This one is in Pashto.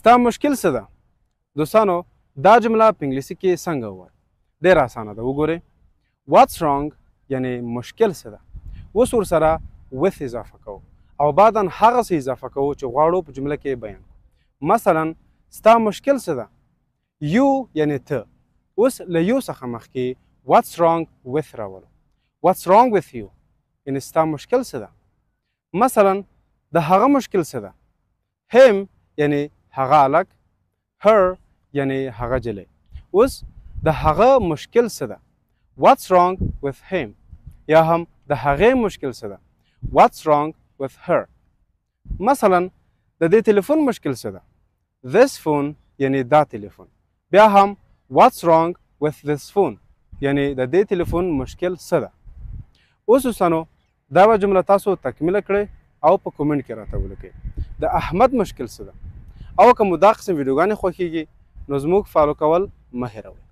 ستا مشکل څه ده؟ دوستانو دا جمله په انګلیسي کې څنګه ووایو؟ ډېره اسانه ده، وګورئ. What's wrong یعنی مشکل څه ده؟ اوس ورسره with اضافه کوو او بعدا هغه څه اضافه کوو چې غواړو په جمله کې بیان کړو. مثلا ستا مشکل څه ده؟ یو یعنی ته. اوس له یو څخه مخکې What's wrong with راولو. What's wrong with you یعنی ستا مشکل څه ده؟ مثلا د هغه مشکل څه ده؟ him یعنی هغه هلک، her یعنی هغه جلی. اوس د هغه مشکل څه ده؟ What's wrong with him یا هم د هغې مشکل څه ده؟ What's wrong with her. مثلا د دې تلیفون مشکل څه ده؟ This phone یعنی دا تلیفون. بیا هم What's wrong with this phone یعنی د دې تلیفون مشکل څه ده؟ اوس دوستانو دا به جمله تاسو تکمیله کړئ او په کومنټ کې راته ولیکئ. د احمد مشکل څه ده؟ او که مو دا قسم ویډیوګانې خوښیږي نو زموږ فالو کول مه هېروئ.